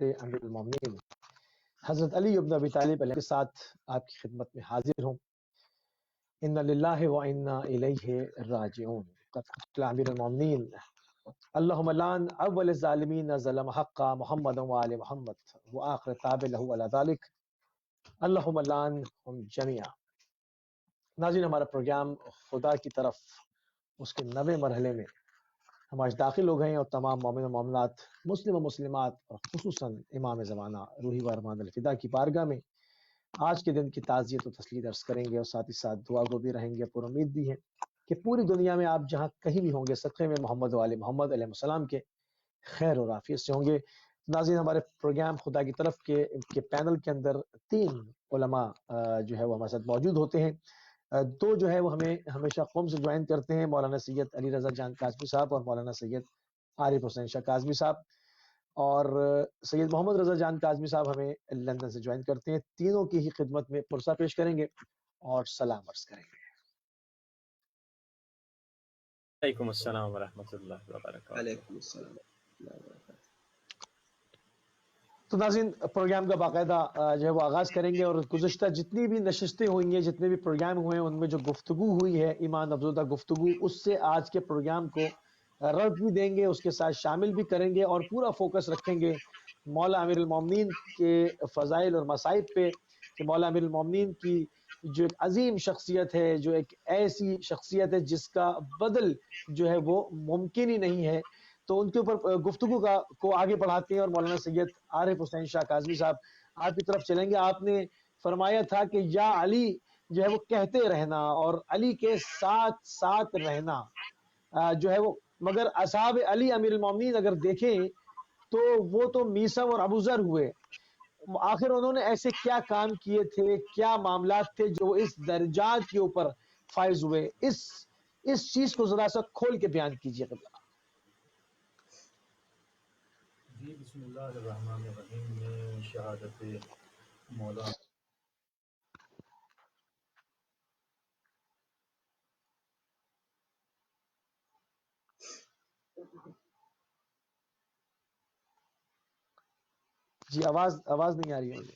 امیر المومنین حضرت علی ابن ابی طالب علیہ کے ساتھ آپ کی خدمت میں حاضر ہوں۔ ان للہ و انا الیہ راجعون۔ قال امیر المومنین اللہم لعن اول الظالمین ظلم حق محمد و آل محمد وآخر تابع له علی ذلک اللہم لعنہم جمیعا۔ ناظرین، ہمارا پروگرام خدا کی طرف اس کے 90 مرحلے میں ہم آج داخل ہو گئے ہیں، اور تمام مومن و مومنات، مسلم و مسلمات، اور خصوصاً امام زمانہ روحی و ارمان الفدا کی بارگاہ میں آج کے دن کی تعزیت و تسلیت عرض کریں گے، اور ساتھ ہی ساتھ دعا گو بھی رہیں گے۔ پر امید بھی ہے کہ پوری دنیا میں آپ جہاں کہیں بھی ہوں گے، صدقے میں محمد و آل محمد علیہ السلام کے خیر اور عافیت سے ہوں گے۔ ناظرین، ہمارے پروگرام خدا کی طرف کے پینل کے اندر 3 علماء جو ہے وہ ہمارے ساتھ موجود ہوتے ہیں۔ 2 جو ہے وہ ہمیں ہمیشہ قوم سے جوائن کرتے ہیں، مولانا سید علی رضا جان کاظمی صاحب اور مولانا سید عارف حسین شاہ کاظمی صاحب، اور سید محمد رضا جان کاظمی صاحب ہمیں لندن سے جوائن کرتے ہیں۔ تینوں کی ہی خدمت میں پرسہ پیش کریں گے اور سلام عرض کریں گے۔ وعلیکم السلام ورحمۃ اللہ وبرکاتہ۔ وعلیکم السلام ورحمۃ اللہ وبرکاتہ۔ تو ناظرین، پروگرام کا باقاعدہ جو ہے وہ آغاز کریں گے، اور گزشتہ جتنی بھی نشستیں ہوئی ہیں، جتنے بھی پروگرام ہوئے ہیں، ان میں جو گفتگو ہوئی ہے، ایمان افزودہ گفتگو، اس سے آج کے پروگرام کو ربط بھی دیں گے، اس کے ساتھ شامل بھی کریں گے، اور پورا فوکس رکھیں گے مولا امیر المومنین کے فضائل اور مصائب پہ، کہ مولا امیر المومنین کی جو ایک عظیم شخصیت ہے، جو ایک ایسی شخصیت ہے جس کا بدل جو ہے وہ ممکن ہی نہیں ہے، تو ان کے اوپر گفتگو کو آگے بڑھاتے ہیں۔ اور مولانا سید عارف حسین شاہ کاظمی صاحب، آپ کی طرف چلیں گے۔ آپ نے فرمایا تھا کہ یا علی جو ہے وہ کہتے رہنا، اور علی کے ساتھ ساتھ رہنا جو ہے وہ، مگر اصحاب علی امیر المومنین اگر دیکھیں تو وہ تو میثم اور ابوذر ہوئے، آخر انہوں نے ایسے کیا کام کیے تھے، کیا معاملات تھے جو اس درجات کے اوپر فائز ہوئے؟ اس چیز کو ذرا سا کھول کے بیان کیجیے قبلہ۔ جی، بسم اللہ الرحمن الرحیم۔ میں شہادت مولا جی، آواز نہیں آ رہی ہے مجھے۔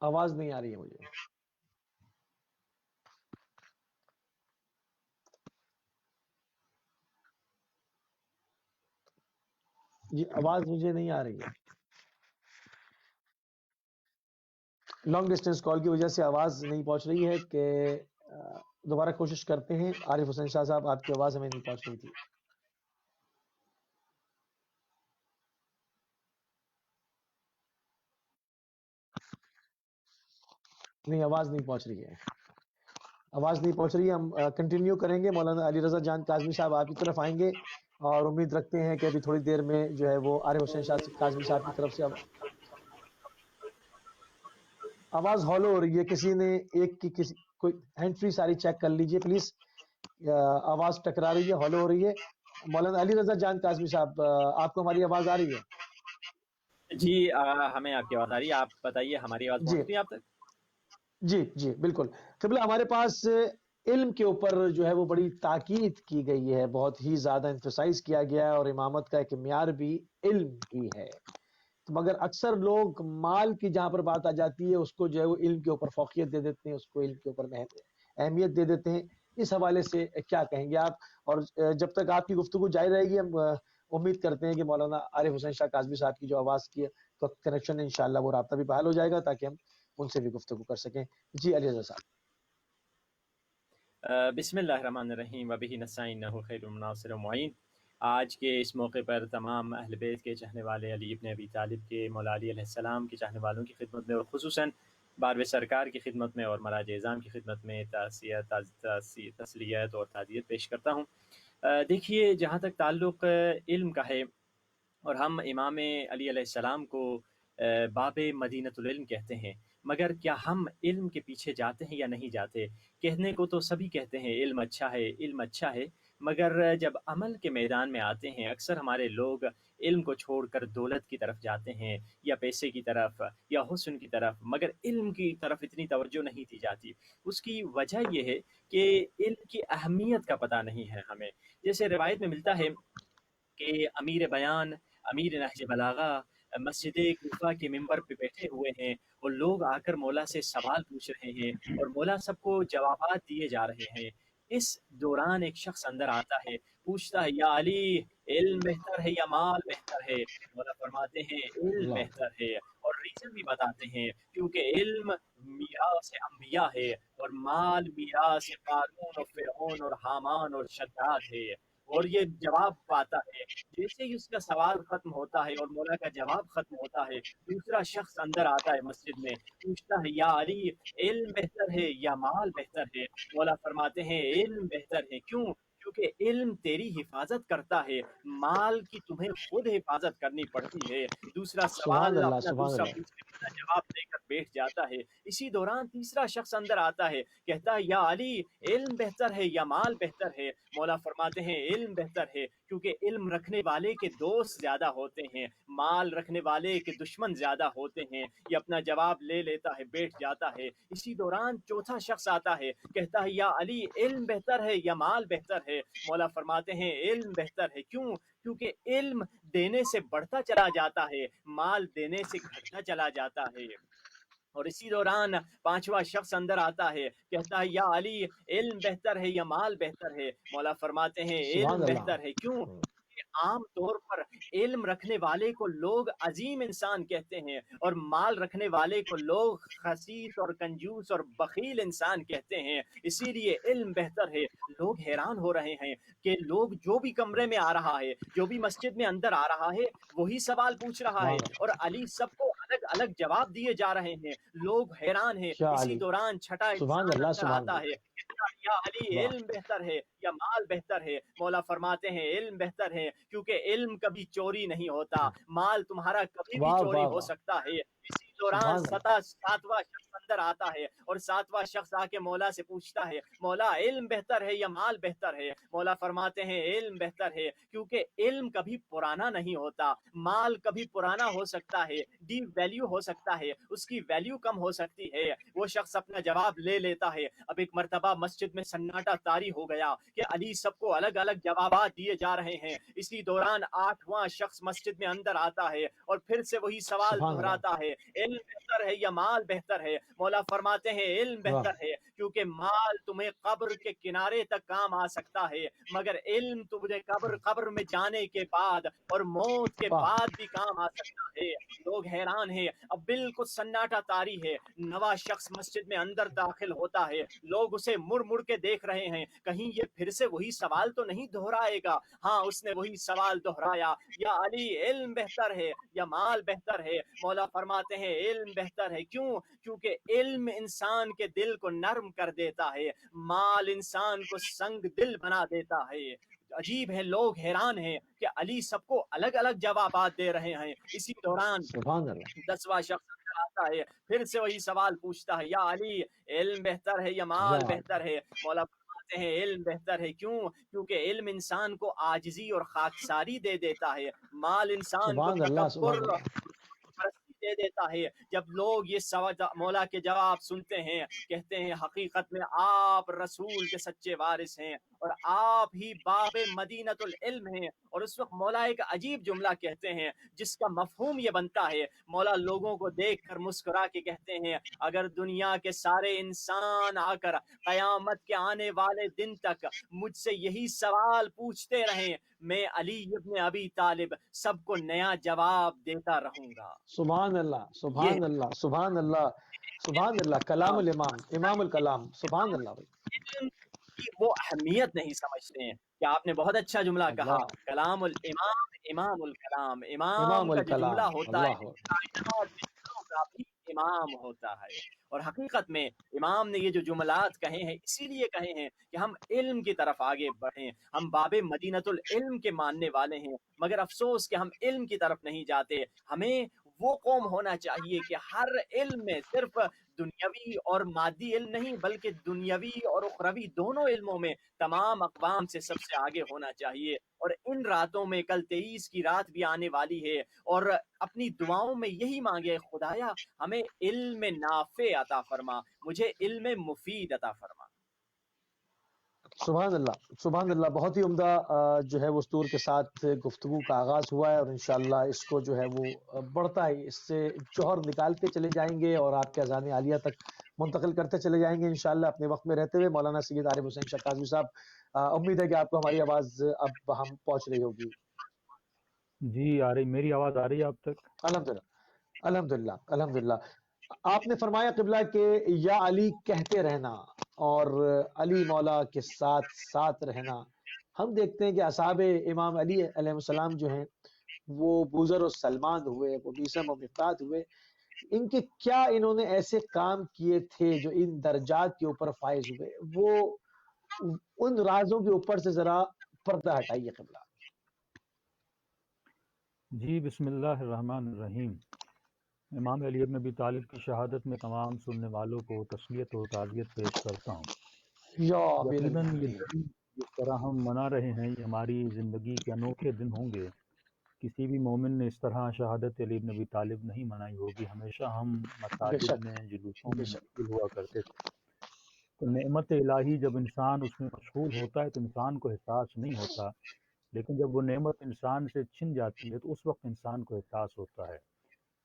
آواز نہیں آ رہی ہے مجھے۔ جی، آواز مجھے نہیں آ رہی ہے۔ لانگ ڈسٹینس کال کی وجہ سے آواز نہیں پہنچ رہی ہے، کہ دوبارہ کوشش کرتے ہیں۔ عارف حسین شاہ صاحب، آپ کی آواز ہمیں نہیں پہنچ رہی تھی۔ نہیں، آواز نہیں پہنچ رہی ہے، آواز نہیں پہنچ رہی ہے۔ ہم کنٹینیو کریں گے۔ مولانا علی رضا جان کاظمی صاحب آپ کی طرف آئیں گے، اور امید رکھتے ہیں کہ ابھی تھوڑی دیر میں جو ہے وہ عارف حسین شاہ کاظمی صاحب کی طرف سے آواز ہالو ہو رہی ہے۔ کسی نے کوئی ہینڈ فری ساری چیک کر لیجئے پلیز۔ آواز ٹکرا رہی ہے، ہالو ہو رہی ہے۔ مولانا علی رضا جان کاظمی صاحب، آپ کو ہماری آواز آ رہی ہے؟ جی، ہمیں آپ کی آواز آ رہی ہے۔ آپ بتائیے، ہماری آواز جی پہنچ رہی ہے آپ تک؟ جی بالکل قبلہ، ہمارے پاس علم کے اوپر جو ہے وہ بڑی تاکید کی گئی ہے، بہت ہی زیادہ ایمفسائز کیا گیا ہے، اور امامت کا ایک معیار بھی علم ہی ہے۔ تو مگر اکثر لوگ مال کی جہاں پر بات آ جاتی ہے، اس کو جو ہے وہ علم کے اوپر فوقیت دے دیتے ہیں، اس کو علم کے اوپر اہمیت دے دیتے ہیں۔ اس حوالے سے کیا کہیں گے آپ؟ اور جب تک آپ کی گفتگو جاری رہے گی، ہم امید کرتے ہیں کہ مولانا عارف حسین شاہ کاظمی صاحب کی جو آواز کی کنیکشن ہے، انشاءاللہ وہ رابطہ بھی بحال ہو جائے گا، تاکہ ہم ان سے بھی گفتگو کر سکیں۔ جی علی رضا صاحب۔ بسم اللہ الرحمن الرحیم، وبہ نستعین انہ خیر الناصر و معین۔ آج کے اس موقع پر تمام اہل بیت کے چاہنے والے، علی ابن ابی طالب کے، مولا علی علیہ السلام کے چاہنے والوں کی خدمت میں، اور خصوصاً بارو سرکار کی خدمت میں اور مراج اعظام کی خدمت میں تسلیت اور تعزیت پیش کرتا ہوں۔ دیکھیے، جہاں تک تعلق علم کا ہے، اور ہم امام علی علیہ السلام کو باب مدینۃ العلم کہتے ہیں، مگر کیا ہم علم کے پیچھے جاتے ہیں یا نہیں جاتے؟ کہنے کو تو سبھی کہتے ہیں علم اچھا ہے، علم اچھا ہے، مگر جب عمل کے میدان میں آتے ہیں، اکثر ہمارے لوگ علم کو چھوڑ کر دولت کی طرف جاتے ہیں، یا پیسے کی طرف، یا حسن کی طرف، مگر علم کی طرف اتنی توجہ نہیں دی جاتی۔ اس کی وجہ یہ ہے کہ علم کی اہمیت کا پتہ نہیں ہے ہمیں۔ جیسے روایت میں ملتا ہے کہ امیر بیان، امیر نہج بلاغہ مسجد کوفہ کے ممبر پہ بیٹھے ہوئے ہیں اور لوگ آ کر مولا سے سوال پوچھ رہے ہیں اور مولا سب کو جوابات دیے جا رہے ہیں۔ اس دوران ایک شخص اندر آتا ہے، پوچھتا ہے یا علی علم بہتر ہے یا مال بہتر ہے؟ مولا فرماتے ہیں علم اللہ بہتر ہے، اور ریزن بھی بتاتے ہیں کیونکہ علم میراث انبیاء ہے اور مال میراث قارون اور فرعون اور حامان اور شداد ہے۔ اور یہ جواب پاتا ہے، جیسے ہی اس کا سوال ختم ہوتا ہے اور مولا کا جواب ختم ہوتا ہے، دوسرا شخص اندر آتا ہے مسجد میں، پوچھتا ہے یا علی علم بہتر ہے یا مال بہتر ہے؟ مولا فرماتے ہیں علم بہتر ہے، کیوں؟ کیونکہ علم تیری حفاظت کرتا ہے، مال کی تمہیں خود حفاظت کرنی پڑتی ہے۔ دوسرا سبحان سوال اللہ اپنا سبحان دوسرا اللہ پوچھنے والا جواب دے کر بیٹھ جاتا ہے۔ اسی دوران تیسرا شخص اندر آتا ہے، کہتا ہے یا علی علم بہتر ہے یا مال بہتر ہے؟ مولا فرماتے ہیں علم بہتر ہے، کیونکہ علم رکھنے والے کے دوست زیادہ ہوتے ہیں، مال رکھنے والے کے دشمن زیادہ ہوتے ہیں۔ یہ اپنا جواب لے لیتا ہے، بیٹھ جاتا ہے۔ اسی دوران چوتھا شخص آتا ہے، کہتا ہے یا علی علم بہتر ہے یا مال بہتر ہے؟ مولا فرماتے ہیں علم بہتر ہے، کیوں؟ کیونکہ علم دینے سے بڑھتا چلا جاتا ہے، مال دینے سے گھٹتا چلا جاتا ہے۔ اور اسی دوران پانچواں شخص اندر آتا ہے، کہتا ہے یا علی علم بہتر ہے یا مال بہتر ہے؟ مولا فرماتے ہیں سبحان علم اللہ بہتر ہے، کیوں؟ کہ عام طور پر علم رکھنے والے کو لوگ عظیم انسان کہتے ہیں اور مال رکھنے والے کو لوگ خسیس اور کنجوس اور بخیل انسان کہتے ہیں۔ اسی لیے علم بہتر ہے۔ لوگ حیران ہو رہے ہیں کہ لوگ جو بھی کمرے میں آ رہا ہے، جو بھی مسجد میں اندر آ رہا ہے، وہی سوال پوچھ رہا ہے سبحان اللہ اور علی سب کو الگ الگ جواب دیے جا رہے ہیں۔ لوگ حیران ہیں۔ یا اسی علی دوران چھٹا سبحان انسان اللہ اندر سبحان آتا ہے، اللہ کہتا ہے یا علی واہ علم بہتر ہے یا مال بہتر ہے؟ مولا فرماتے ہیں علم بہتر ہے، کیونکہ علم کبھی چوری نہیں ہوتا، مال تمہارا کبھی بھی واہ چوری واہ ہو واہ سکتا ہے۔ اسی دوران سبحان اللہ ساتواں شخص اندر آتا ہے اور ساتواں شخص آ کے مولا سے پوچھتا ہے مولا علم بہتر ہے یا مال بہتر ہے؟ مولا فرماتے ہیں علم بہتر ہے، کیونکہ علم کبھی پرانا نہیں ہوتا، مال کبھی پرانا ہو سکتا ہے، ڈی ویلیو ہو سکتا ہے، اس کی ویلیو کم ہو سکتی ہے۔ وہ شخص اپنا جواب لے لیتا ہے۔ اب ایک مرتبہ مسجد میں سناٹا طاری ہو گیا کہ علی سب کو الگ الگ جوابات دیے جا رہے ہیں۔ اسی دوران آٹھواں شخص مسجد میں اندر آتا ہے اور پھر سے وہی سوال سبحان اللہ دہراتا ہے علم بہتر ہے یا مال بہتر ہے؟ مولا فرماتے ہیں علم واہ بہتر ہے، کیونکہ مال تمہیں قبر کے کنارے تک کام آ سکتا ہے، مگر علم تمہیں قبر میں جانے کے بعد اور موت کے واہ بعد بھی کام آ سکتا ہے۔ لوگ حیران ہیں۔ اب بالکل سناٹا طاری ہے۔ نواں شخص مسجد میں اندر داخل ہوتا ہے، لوگ اسے مڑ مڑ کے دیکھ رہے ہیں، کہیں یہ پھر سے وہی سوال تو نہیں دہرائے گا؟ ہاں، اس نے وہی سوال دہرایا، یا علی علم بہتر ہے یا مال بہتر ہے؟ مولا فرماتے ہیں علم بہتر ہے، کیوں؟ کیونکہ علم انسان کے دل کو نرم کر دیتا ہے، مال انسان کو سنگ دل بنا دیتا ہے۔ عجیب ہے، لوگ حیران ہیں کہ علی سب کو الگ الگ جوابات دے رہے ہیں۔ اسی دوران سبحان اللہ 10واں شخص اندر آتا ہے، پھر سے وہی سوال پوچھتا ہے یا علی علم بہتر ہے یا یا مال علی بہتر ہے؟ مولا فرماتے ہیں علم بہتر ہے، کیوں؟ کیونکہ علم انسان کو عاجزی اور خاکساری دے دیتا ہے، مال انسان کو سبحان اللہ تکبر سبحان اللہ پرستی دے دیتا ہے۔ جب لوگ یہ مولا کے جواب سنتے ہیں، کہتے ہیں حقیقت میں آپ رسول کے سچے وارث ہیں اور آپ ہی باب مدینۃ العلم ہیں۔ اور اس وقت مولا ایک عجیب جملہ کہتے ہیں جس کا مفہوم یہ بنتا ہے، مولا لوگوں کو دیکھ کر مسکرا کے کہتے ہیں اگر دنیا کے سارے انسان آ کر قیامت کے آنے والے دن تک مجھ سے یہی سوال پوچھتے رہیں، میں علی ابن ابی طالب سب کو نیا جواب دیتا رہوں گا۔ سبحان اللہ یہ سبحان اللہ سبحان اللہ سبحان اللہ کلام ہم الامام امام الکلام سبحان اللہ بھائی علم کی وہ اہمیت نہیں سمجھتے ہیں کہ آپ نے بہت اچھا جملہ کہا، اللہ کلام الامام امام الکلام، امام امام کا جو جملہ الکلام ہوتا ہے اللہ کائنات کے جملوں کا بھی امام ہوتا ہے۔ اور حقیقت میں امام نے یہ جو جملات کہے ہیں اسی لیے کہے ہیں کہ ہم علم کی طرف آگے بڑھیں، ہم باب مدینۃ العلم کے ماننے والے ہیں، مگر افسوس کہ ہم علم کی طرف نہیں جاتے۔ ہمیں وہ قوم ہونا چاہیے کہ ہر علم میں صرف دنیاوی اور مادی علم نہیں بلکہ دنیاوی اور اخروی دونوں علموں میں تمام اقوام سے سب سے آگے ہونا چاہیے۔ اور ان راتوں میں کل 23 کی رات بھی آنے والی ہے اور اپنی دعاؤں میں یہی مانگے خدایا ہمیں علم نافع عطا فرما، مجھے علم مفید عطا فرما۔ سبحان اللہ، سبحان اللہ، بہت ہی عمدہ جو ہے وہ اسطور کے ساتھ گفتگو کا آغاز ہوا ہے، اور انشاءاللہ اس کو جو ہے وہ بڑھتا ہی اس سے جوہر نکالتے چلے جائیں گے اور آپ کے اذان عالیہ تک منتقل کرتے چلے جائیں گے انشاءاللہ اپنے وقت میں رہتے ہوئے۔ مولانا سید عارف حسین شاہ کاظمی صاحب، امید ہے کہ آپ کو ہماری آواز اب ہم پہنچ رہی ہوگی۔ جی آ رہی، میری آواز آ رہی ہے آپ تک؟ الحمدللہ، الحمدللہ، الحمدللہ۔ آپ نے فرمایا قبلہ کہ یا علی کہتے رہنا اور علی مولا کے ساتھ ساتھ رہنا۔ ہم دیکھتے ہیں کہ اصحاب امام علی علیہ السلام جو ہیں وہ بوذر و سلمان ہوئے، وہ میثم و مقداد ہوئے، ان کے کیا انہوں نے ایسے کام کیے تھے جو ان درجات کے اوپر فائز ہوئے؟ وہ ان رازوں کے اوپر سے ذرا پردہ ہٹائیے قبلہ۔ جی بسم اللہ الرحمن الرحیم۔ امام علی ابن ابی طالب کی شہادت میں تمام سننے والوں کو تسلیت و تعزیت پیش کرتا ہوں۔ یا امیر یقیناً یہ المومنین، دن جس طرح ہم منا رہے ہیں یہ ہماری زندگی کے انوکھے دن ہوں گے۔ کسی بھی مومن نے اس طرح شہادت علی ابن ابی طالب نہیں منائی ہوگی۔ ہمیشہ ہم بے مساجد شک، میں جلوسوں بے میں شک، مشغول ہوا کرتے تھے، تو نعمت الہی جب انسان اس میں مشغول ہوتا ہے تو انسان کو احساس نہیں ہوتا، لیکن جب وہ نعمت انسان سے چھن جاتی ہے تو اس وقت انسان کو احساس ہوتا ہے۔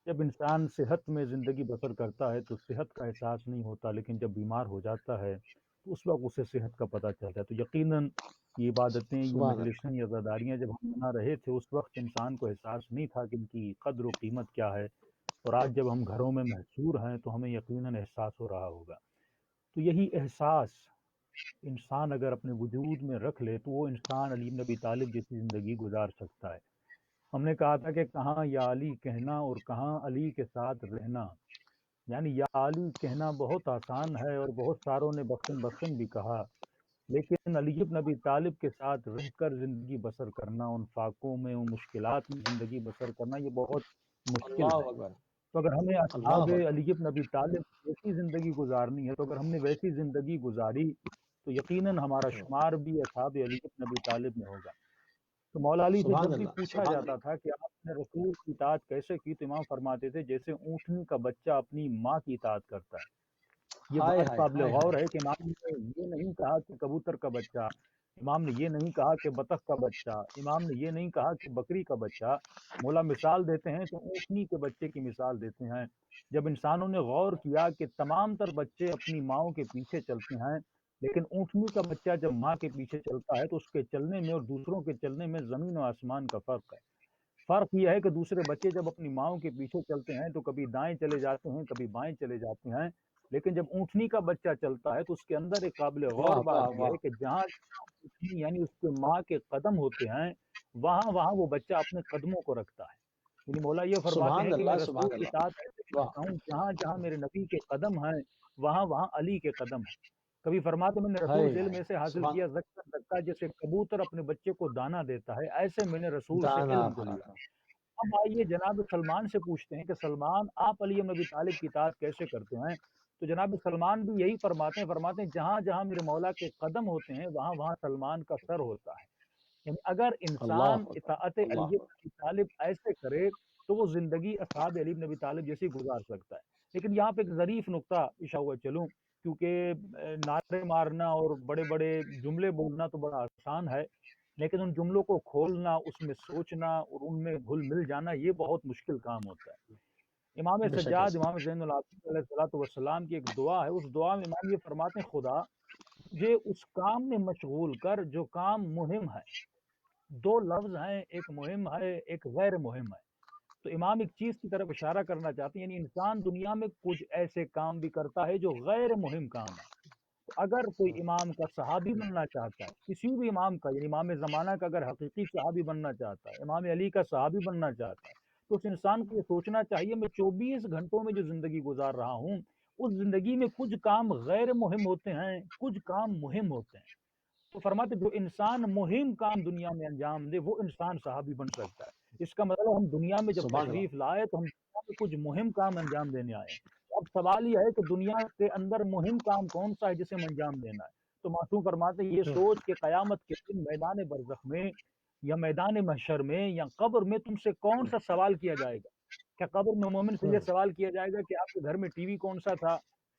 جب انسان صحت میں زندگی بسر کرتا ہے تو صحت کا احساس نہیں ہوتا، لیکن جب بیمار ہو جاتا ہے تو اس وقت اسے صحت کا پتہ چلتا ہے۔ تو یقیناً یہ عبادتیں، یہ سبحان اللہ، مجلسیں، یہ عزاداریاں جب ہم منا رہے تھے اس وقت انسان کو احساس نہیں تھا کہ ان کی قدر و قیمت کیا ہے، اور آج جب ہم گھروں میں محصور ہیں تو ہمیں یقیناً احساس ہو رہا ہوگا۔ تو یہی احساس انسان اگر اپنے وجود میں رکھ لے تو وہ انسان علی بن ابی طالب جیسی زندگی گزار سکتا ہے۔ ہم نے کہا تھا کہ کہاں یا علی کہنا اور کہاں علی کے ساتھ رہنا، یعنی یا علی کہنا بہت آسان ہے اور بہت ساروں نے بخشن بخشن بھی کہا، لیکن علی بن ابی طالب کے ساتھ رہ کر زندگی بسر کرنا، ان فاقوں میں، ان مشکلات میں زندگی بسر کرنا، یہ بہت مشکل اللہ ہے۔ اکبر، تو اگر ہمیں اصحاب اللہ اکبر، علی بن ابی طالب ویسی زندگی گزارنی ہے، تو اگر ہم نے ویسی زندگی گزاری تو یقیناً ہمارا شمار بھی اصحاب علی بن ابی طالب میں ہوگا۔ تو مولا علی سے سبحان جب بھی اللہ، پوچھا سبحان جاتا اللہ، تھا کہ آپ نے رسول کی اطاعت کیسے کی، تو امام فرماتے تھے جیسے اونٹنی کا بچہ اپنی ماں کی اطاعت کرتا ہے۔ یہ ہائے بات ہائے قابل ہائے غور ہائے، ہے کہ امام نے یہ نہیں کہا کہ کبوتر کا بچہ، امام نے یہ نہیں کہا کہ بطخ کا بچہ، امام نے یہ نہیں کہا کہ بکری کا بچہ۔ مولا مثال دیتے ہیں تو اونٹنی کے بچے کی مثال دیتے ہیں۔ جب انسانوں نے غور کیا کہ تمام تر بچے اپنی ماؤں کے پیچھے چلتے ہیں، لیکن اونٹنی کا بچہ جب ماں کے پیچھے چلتا ہے تو اس کے چلنے میں اور دوسروں کے چلنے میں زمین و آسمان کا فرق ہے۔ فرق یہ ہے کہ دوسرے بچے جب اپنی ماؤں کے پیچھے چلتے ہیں تو کبھی دائیں چلے جاتے ہیں، کبھی بائیں چلے جاتے ہیں، لیکن جب اونٹنی کا بچہ چلتا ہے تو اس کے اندر ایک قابل غور واہ بات واہ یہ واہ، ہے کہ جہاں اونٹنی یعنی اس کے ماں کے قدم ہوتے ہیں وہاں وہاں وہ بچہ اپنے قدموں کو رکھتا ہے۔ یعنی مولا یہ فرماتے سبحان ہیں کہ میں اللہ، رسول سبحان کی اللہ، اطاعت ایسے واہ، کرتا ہوں جہاں جہاں میرے نبی کے قدم ہیں وہاں وہاں علی کے قدم ہیں۔ کبھی فرماتے میں نے رسول سے ہائے علم ہائے، ایسے حاصل سبحان کیا زکا زکا جیسے کبوتر اپنے بچے کو دانا دیتا ہے، ایسے میں نے رسول سے دانا علم کو لیا۔ پھاڑا، اب آئیے جناب سلمان سے پوچھتے ہیں کہ سلمان آپ علی بن ابی طالب کی اطاعت کیسے کرتے ہیں؟ تو جناب سلمان بھی یہی فرماتے ہیں جہاں جہاں میرے مولا کے قدم ہوتے ہیں وہاں وہاں سلمان کا سر ہوتا ہے۔ یعنی اگر انسان اللہ اکبر، اطاعت علی اللہ بن ابی طالب ایسے کرے تو وہ زندگی اصحاب علی بن ابی طالب جیسی گزار سکتا ہے۔ لیکن یہاں پہ ایک ظریف نقطہ اشارہ ہوا چلوں، کیونکہ نعرے مارنا اور بڑے بڑے جملے بولنا تو بڑا آسان ہے، لیکن ان جملوں کو کھولنا، اس میں سوچنا اور ان میں گھل مل جانا یہ بہت مشکل کام ہوتا ہے۔ امام بے شک سجاد، ایسے، امام زین العابدین علیہ الصلوۃ والسلام کی ایک دعا ہے، اس دعا میں امام یہ فرماتے ہیں خدا مجھے اس کام میں مشغول کر جو کام مہم ہے۔ دو لفظ ہیں، ایک مہم ہے ایک غیر مہم ہے۔ تو امام ایک چیز کی طرف اشارہ کرنا چاہتے ہیں، یعنی انسان دنیا میں کچھ ایسے کام بھی کرتا ہے جو غیر مہم کام ہے۔ تو اگر کوئی امام کا صحابی بننا چاہتا ہے، کسی بھی امام کا، یعنی امام زمانہ کا اگر حقیقی صحابی بننا چاہتا ہے، امام علی کا صحابی بننا چاہتا ہے، تو اس انسان کو یہ سوچنا چاہیے میں 24 گھنٹوں میں جو زندگی گزار رہا ہوں اس زندگی میں کچھ کام غیر مہم ہوتے ہیں، کچھ کام مہم ہوتے ہیں۔ تو فرماتے جو انسان مہم کام دنیا میں انجام دے وہ انسان صحابی بن سکتا ہے۔ اس کا مطلب ہم دنیا میں جب سبحان اللہ، تشریف لائے تو ہم دنیا میں کچھ مہم کام انجام دینے آئے ہیں۔ اب سوال یہ ہے کہ دنیا کے اندر مہم کام کون سا ہے جسے ہم انجام دینا ہے؟ تو معصوم فرماتے ہیں یہ سوچ کہ قیامت کے دن میدان برزخ میں یا میدان محشر میں یا قبر میں تم سے کون سا سوال کیا جائے گا؟ کیا قبر میں مومن سے یہ سوال کیا جائے گا کہ آپ کے گھر میں ٹی وی کون سا تھا،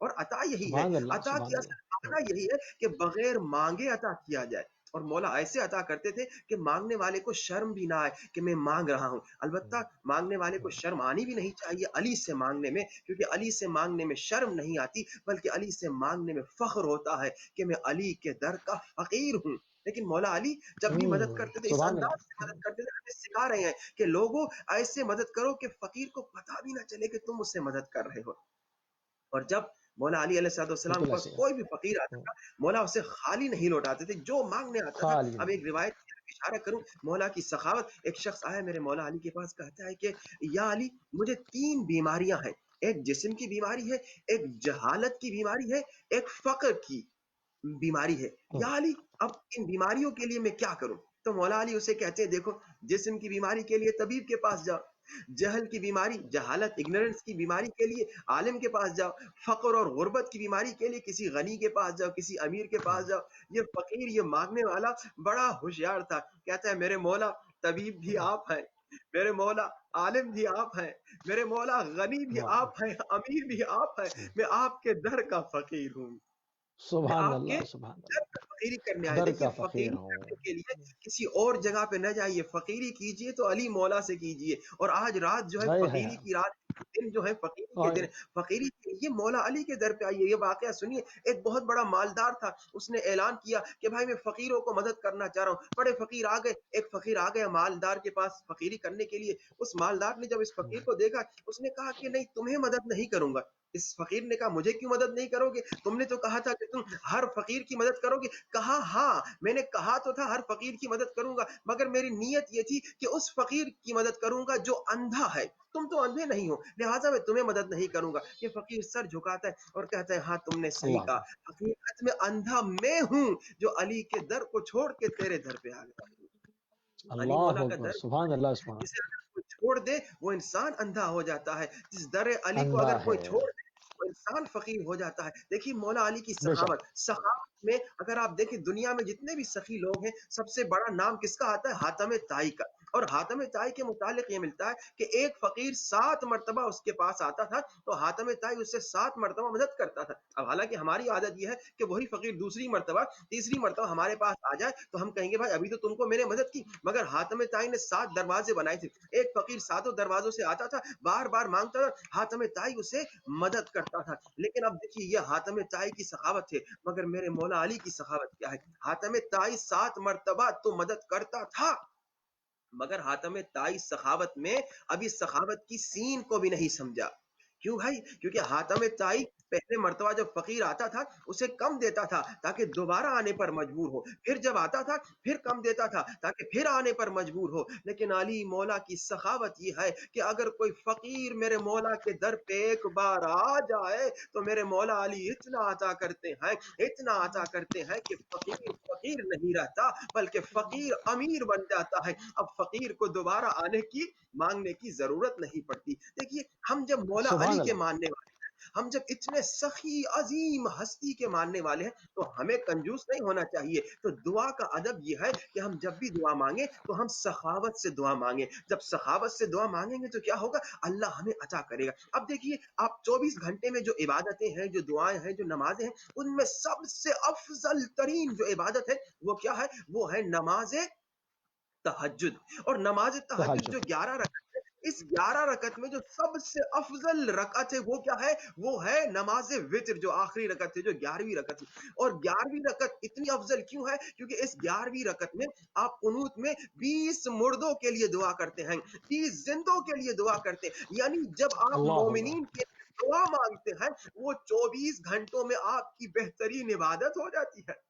اور عطا یہی ہے، سبحان اللہ، عطا کی سبحان اصل اللہ. معنی یہی ہے کہ بغیر مانگے عطا کیا جائے، اور مولا ایسے عطا کرتے تھے کہ مانگنے والے کو شرم بھی نہ آئے کہ میں مانگ رہا ہوں. البتہ مانگنے والے کو شرم آنی بھی نہیں چاہیے علی سے مانگنے میں، کیونکہ علی سے مانگنے میں شرم نہیں آتی، بلکہ علی سے مانگنے میں فخر ہوتا ہے کہ میں علی کے در کا فقیر ہوں. لیکن مولا علی جب بھی مدد کرتے تھے اس سبحان انداز سے اللہ. مدد کرتے تھے، ہمیں سکھا رہے ہیں کہ لوگوں ایسے مدد کرو کہ فقیر کو پتہ بھی نہ چلے کہ تم اس سے مدد کر رہے ہو. اور جب مولا علی علیہ السلام کے بالکل پاس ایسے کوئی بھی فقیر آتا تھا، مولا اسے خالی نہیں لوٹاتے تھے، جو مانگنے آتا تھا. خالی اب ایک نہیں. روایت کی طرف اشارہ کروں، مولا کی سخاوت. ایک شخص آیا میرے مولا علی کے پاس، کہتا ہے کہ یا علی مجھے 3 بیماریاں ہیں، ایک جسم کی بیماری ہے، ایک جہالت کی بیماری ہے، ایک فقر کی بیماری ہے. یا علی اب ان بیماریوں کے لیے میں کیا کروں؟ تو مولا علی اسے کہتے ہیں دیکھو، جسم کی بیماری کے لیے طبیب کے پاس جاؤ، جہل کی بیماری، جہالت اگنورنس کی بیماری کے لیے عالم کے پاس جاؤ، فقر اور غربت کی بیماری کے لیے کسی غنی کے پاس جاؤ، کسی امیر کے پاس جاؤ. یہ فقیر، یہ مانگنے والا بڑا ہوشیار تھا. کہتا ہے میرے مولا طبیب بھی آپ ہیں، میرے مولا عالم بھی آپ ہیں، میرے مولا غنی بھی آپ ہیں، امیر بھی آپ ہیں، میں آپ کے در کا فقیر ہوں، میں سبحان آپ کے اللہ، سبحان در اللہ. کا فقیری کرنے آئے. در دیکھیے کا فقیر فقیری ہوں. کرنے کے لیے کسی اور جگہ پہ نہ جائیے، فقیری کیجئے تو علی مولا سے کیجئے. اور آج رات جو ہے ہے. فقیری کی رات، دن جو ہے فقیری کے دن، فقیری کے لیے مولا علی کے در پہ آئیے. یہ واقعہ سنیے، ایک بہت بڑا مالدار تھا، اس نے اعلان کیا کہ بھائی میں فقیروں کو مدد کرنا چاہ رہا ہوں. بڑے فقیر آ گئے، ایک فقیر آ گیا مالدار کے پاس فقیری کرنے کے لیے. اس مالدار نے جب اس فقیر کو دیکھا، اس نے کہا کہ نہیں، تمہیں مدد نہیں کروں گا. اس فقیر نے کہا مجھے کیوں مدد نہیں کرو گے؟ تم نے تو کہا تھا کہ تم ہر فقیر کی مدد کرو گے. کہا ہاں میں نے کہا تو تھا ہر فقیر کی مدد کروں گا، مگر میری نیت یہ تھی کہ اس فقیر کی مدد کروں گا جو اندھا ہے. تم تو اندھے نہیں ہو، لہٰذا میں تمہیں مدد نہیں کروں گا. یہ فقیر سر جھکاتا ہے اور کہتا ہے ہاں تم نے صحیح کہا، حقیقت میں اندھا میں ہوں جو علی کے در کو چھوڑ کے تیرے در پہ آ گیا. علی اللہ مولا کا اکبر. در سبحان اللہ. سبحان. جسے اگر کوئی چھوڑ دے وہ انسان اندھا ہو جاتا ہے، جس در علی کو اندھا اگر کوئی ہے. چھوڑ دے وہ انسان فقیر ہو جاتا ہے. دیکھیے مولا علی کی بے شک. سخاوت میں اگر آپ دیکھیں دنیا میں جتنے بھی سخی لوگ ہیں، سب سے بڑا نام کس کا آتا ہے؟ حاتم طائی کا. اور حاتم طائی کے متعلق یہ ملتا ہے کہ ایک فقیر 7 مرتبہ اس کے پاس آتا تھا تو حاتم طائی اس سے 7 مرتبہ مدد کرتا تھا. اب حالانکہ ہماری عادت یہ ہے کہ وہی فقیر دوسری مرتبہ تیسری مرتبہ ہمارے پاس آ جائے تو ہم کہیں گے بھائی ابھی تو تم کو میں نے مدد کی، مگر حاتم طائی نے 7 دروازے بنائے تھے. ایک فقیر 7 دروازوں سے آتا تھا، بار بار مانگتا تھا، حاتم طائی اسے مدد کرتا تھا. لیکن اب دیکھیے یہ حاتم طائی کی سخاوت ہے، مگر میرے مولا علی کی سخاوت کیا ہے؟ حاتم طائی 7 مرتبہ تو مدد کرتا تھا، مگر حاتم طائی سخاوت میں ابھی سخاوت کی سین کو بھی نہیں سمجھا. کیوں بھائی؟ کیونکہ حاتم طائی پہلے مرتبہ جب فقیر آتا تھا اسے کم دیتا تھا تاکہ دوبارہ آنے پر مجبور ہو، پھر جب آتا تھا پھر کم دیتا تھا تاکہ پھر آنے پر مجبور ہو. لیکن علی مولا کی سخاوت یہ ہے کہ اگر کوئی فقیر میرے مولا کے در پہ ایک بار آ جائے تو میرے مولا علی اتنا عطا کرتے ہیں، اتنا عطا کرتے ہیں کہ فقیر فقیر نہیں رہتا بلکہ فقیر امیر بن جاتا ہے. اب فقیر کو دوبارہ آنے کی مانگنے کی ضرورت نہیں پڑتی. دیکھیے ہم جب مولا علی سبحان کے اللہ. ماننے والے ہیں، ہم جب اتنے سخی عظیم ہستی کے ماننے والے ہیں تو ہمیں کنجوس نہیں ہونا چاہیے. تو دعا کا ادب یہ ہے کہ ہم جب بھی دعا مانگیں تو ہم سخاوت سے دعا مانگیں. جب سخاوت سے دعا مانگیں گے تو کیا ہوگا؟ اللہ ہمیں عطا کرے گا. اب دیکھیے آپ 24 گھنٹے میں جو عبادتیں ہیں، جو دعائیں ہیں، جو نمازیں ہیں، ان میں سب سے افضل ترین جو عبادت ہے وہ کیا ہے؟ وہ ہے نماز تہجد. اور نماز تہجد جو تہجد. 11 رکعت ہے، اس 11 رکعت میں جو سب سے افضل رکعت ہے وہ کیا ہے؟ وہ ہے نماز وتر، جو آخری رکعت ہے، جو 11ویں رکعت ہے. اور 11ویں رکعت اتنی افضل کیوں ہے؟ کیونکہ اس 11ویں رکعت میں آپ قنوت میں 20 مردوں کے لیے دعا کرتے ہیں، 20 زندوں کے لیے دعا کرتے ہیں. یعنی جب آپ اللہ اللہ. مومنین کے دعا مانگتے ہیں وہ 24 گھنٹوں میں آپ کی بہترین عبادت ہو جاتی ہے.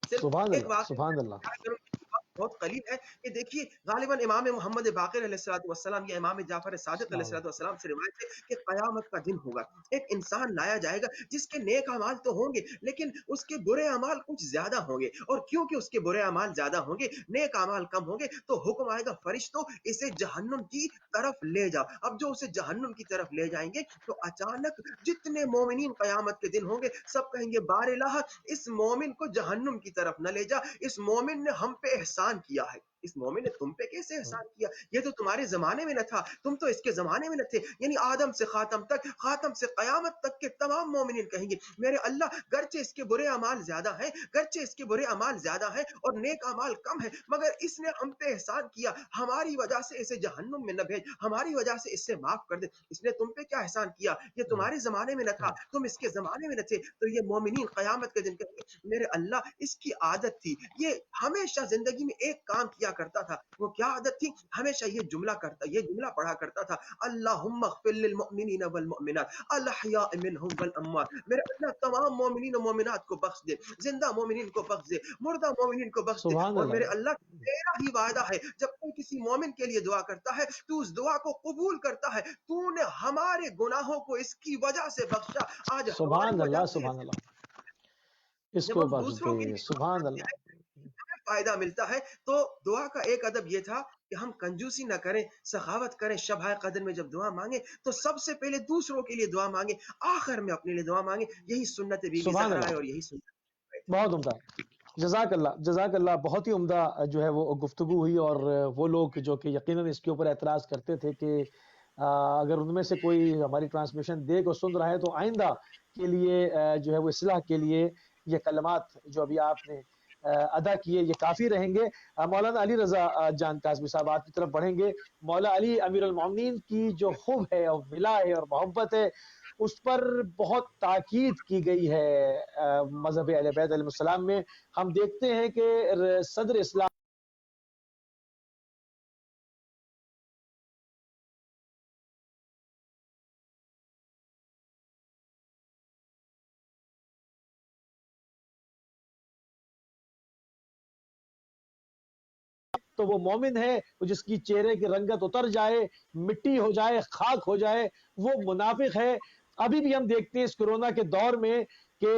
صرف سبحان ایک اللہ. واقعہ سبحان اللہ. بہت قلیل ہے کہ دیکھیے غالباً امام محمد باقر علیہ السلام یا امام جعفر صادق علیہ السلام سے روایت ہے کہ قیامت کا دن ہوگا، ایک انسان لایا جائے گا جس کے نیک اعمال تو ہوں گے لیکن اس کے برے اعمال کچھ زیادہ ہوں گے. اور کیونکہ اس کے برے اعمال زیادہ ہوں گے، نیک اعمال کم ہوں گے، تو حکم آئے گا فرشتوں اسے جہنم کی طرف لے جاؤ. اب جو اسے جہنم کی طرف لے جائیں گے تو اچانک جتنے مومنین قیامت کے دن ہوں گے سب کہیں گے بار الہ اس مومن کو جہنم کی طرف نہ لے جا، اس مومن نے ہم پہ احسان کیا ہے. اس مومن نے تم پہ کیسے احسان کیا؟ یہ تو تمہارے زمانے میں نہ تھا، تم تو اس کے زمانے میں نہ تھے. یعنی آدم سے خاتم تک، خاتم سے قیامت تک کے تمام مومنین کہیں گے میرے اللہ گرچہ اس کے برے اعمال زیادہ ہیں، گرچہ اس کے برے اعمال زیادہ ہیں اور نیک اعمال کم ہیں، مگر اس نے ہم پہ احسان کیا، ہماری وجہ سے اسے جہنم میں نہ بھیج، ہماری وجہ سے اس سے معاف کر دے. اس نے تم پہ کیا احسان کیا؟ یہ تمہارے زمانے میں نہ تھا، تم اس کے زمانے میں نہ تھے. تو یہ مومنین قیامت کے دن کہیں گے میرے اللہ اس کی عادت تھی، یہ ہمیشہ زندگی میں ایک کام کیا کرتا تھا. وہ کیا عادت تھی؟ ہمیشہ یہ جملہ پڑھا کرتا تھا، اللہم اغفر للمؤمنین والمؤمنات الاحیاء منہم والاموات. میرے اللہ تمام مومنین و مومنات کو بخش دے، زندہ مومنین کو بخش دے، مردہ مومنین کو بخش دے. سبحان اور میرے اللہ. اللہ تیرا ہی وعدہ ہے جب کوئی کسی مومن کے لیے دعا کرتا ہے تو اس دعا کو قبول کرتا ہے. تو نے ہمارے گناہوں کو اس کی وجہ سے بخشا، آج ہماری سبحان وجہ اللہ. سے سبحان اللہ. اس جب کو ہم بخش دوسروں دے. کے لیے دعا سبحان کرتے اللہ. ہیں ہمیں فائدہ ملتا ہے. تو دعا کا ایک ادب یہ تھا کہ ہم کنجوسی نہ کریں، سخاوت کریں. شب قدر میں جب دعا مانگے تو سب سے پہلے دوسروں کے لیے دعا مانگے، آخر میں اپنے لیے دعا مانگے. یہی سنت بی بی سبحان زہرا ہے اللہ. اور یہی سنت. بہت عمدہ. جزاک اللہ. جزاک اللہ. بہت ہی عمدہ جو ہے وہ گفتگو ہوئی. اور وہ لوگ جو کہ یقیناً اس کے اوپر اعتراض کرتے تھے کہ اگر ان میں سے کوئی ہماری ٹرانسمیشن دیکھ اور سن رہا ہے تو آئندہ کے لیے جو ہے وہ اصلاح کے لیے یہ کلمات جو ابھی آپ نے ادا کیے یہ کافی رہیں گے. مولانا علی رضا جان کاظمی صاحب آپ کی طرف بڑھیں گے. مولا علی امیر المومنین کی جو حب ہے اور ولا ہے اور محبت ہے اس پر بہت تاکید کی گئی ہے مذہب اہل بیت علیہ السلام میں. ہم دیکھتے ہیں کہ صدر اسلام تو وہ مومن ہے جس کی چہرے کی رنگت اتر جائے، مٹی ہو جائے، خاک ہو جائے، وہ منافق ہے. ابھی بھی ہم دیکھتے ہیں اس کورونا کے دور میں کہ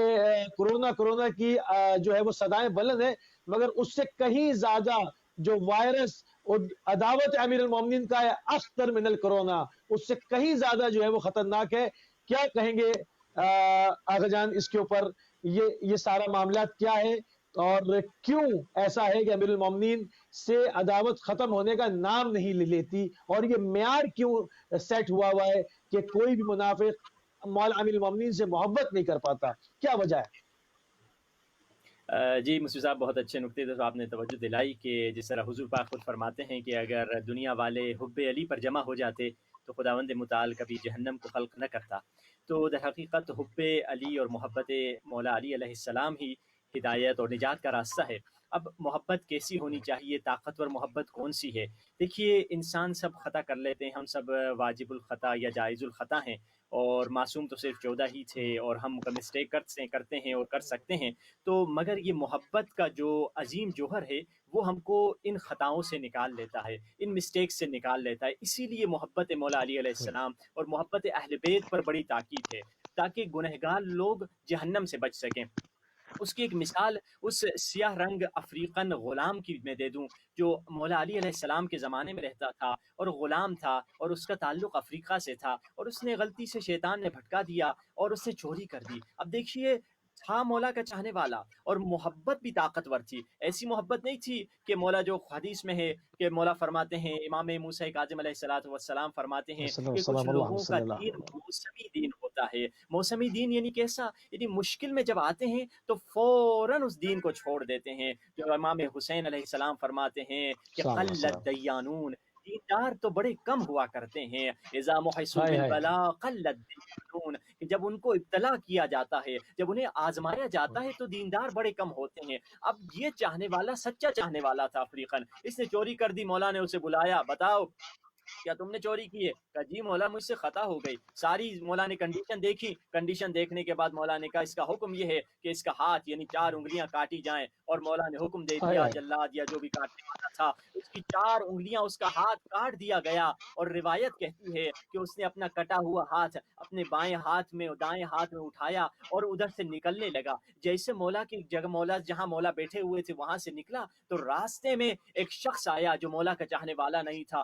کورونا کی جو ہے وہ صدائیں بلند ہیں، مگر اس سے کہیں زیادہ جو وائرس اور عداوت امیر المومنین کا ہے اخطر من الکرونا، اس سے کہیں زیادہ جو ہے وہ خطرناک ہے. کیا کہیں گے آغا جان اس کے اوپر؟ یہ سارا معاملات کیا ہے اور کیوں ایسا ہے کہ امیر المومنین سے عداوت ختم ہونے کا نام نہیں لیتی، اور یہ معیار کیوں سیٹ ہوا ہے کہ کوئی بھی منافق مولا امیر المومنین سے محبت نہیں کر پاتا؟ کیا وجہ ہے؟ جی مصطفی صاحب بہت اچھے نقطے سے آپ نے توجہ دلائی کہ جس طرح حضور پاک خود فرماتے ہیں کہ اگر دنیا والے حب علی پر جمع ہو جاتے تو خداوند متعال کبھی جہنم کو خلق نہ کرتا. تو در حقیقت حب علی اور محبت مولا علی علیہ السلام ہی ہدایت اور نجات کا راستہ ہے. اب محبت کیسی ہونی چاہیے؟ طاقتور محبت کون سی ہے؟ دیکھیے انسان سب خطا کر لیتے ہیں، ہم سب واجب الخطا یا جائز الخطا ہیں، اور معصوم تو صرف 14 ہی تھے، اور ہم مسٹیک کرتے ہیں اور کر سکتے ہیں. تو مگر یہ محبت کا جو عظیم جوہر ہے وہ ہم کو ان خطاؤں سے نکال لیتا ہے، ان مسٹیکس سے نکال لیتا ہے. اسی لیے محبت مولا علی علیہ السلام اور محبت اہل بیت پر بڑی تاکید ہے تاکہ گنہگار لوگ جہنم سے بچ سکیں. اس کی ایک مثال اس سیاہ رنگ افریقن غلام کی میں دے دوں جو مولا علی علیہ السلام کے زمانے میں رہتا تھا اور غلام تھا اور اس کا تعلق افریقہ سے تھا، اور اس نے غلطی سے شیطان نے بھٹکا دیا اور اس سے چوری کر دی. اب دیکھیے تھا مولا کا چاہنے والا اور محبت بھی طاقتور تھی. ایسی محبت نہیں تھی کہ مولا جو حدیث میں ہے کہ مولا فرماتے ہیں، امام موسیٰ کاظم علیہ السلام فرماتے ہیں کہ کچھ سلام اللہ لوگوں کا صلی اللہ دین علیہ موسمی دین ہوتا ہے. موسمی دین یعنی کیسا؟ یعنی مشکل میں جب آتے ہیں تو فوراً اس دین کو چھوڑ دیتے ہیں. جو امام حسین علیہ السلام فرماتے ہیں کہ قلت دیانون، دیندار تو بڑے کم ہوا کرتے ہیں. اذا محسوا ہائے ہائے. بالبلا قلت دیانون، کہ جب ان کو ابتلا کیا جاتا ہے، جب انہیں آزمایا جاتا ہے تو دیندار بڑے کم ہوتے ہیں. اب یہ چاہنے والا سچا چاہنے والا تھا افریقن، اس نے چوری کر دی. مولا نے اسے بلایا، بتاؤ کیا تم نے چوری کی ہے؟ کہا جی مولا مجھ سے خطا ہو گئی. ساری مولا نے کنڈیشن دیکھی. کنڈیشن دیکھنے کے بعد مولا نے کہا اس کا حکم یہ ہے کہ اس کا ہاتھ یعنی 4 انگلیاں کاٹی جائیں. اور مولا نے حکم دے دیا، جلاد یا جو بھی کاٹنے والا تھا اس کی 4 انگلیاں اس کا ہاتھ کاٹ دیا گیا. اور روایت کہتی ہے کہ اس نے اپنا کٹا ہوا ہاتھ اپنے بائیں ہاتھ میں دائیں ہاتھ میں اٹھایا اور ادھر سے نکلنے لگا. جیسے مولا کی جگہ مولا جہاں مولا بیٹھے ہوئے تھے وہاں سے نکلا تو راستے میں ایک شخص آیا جو مولا کا چاہنے والا نہیں تھا،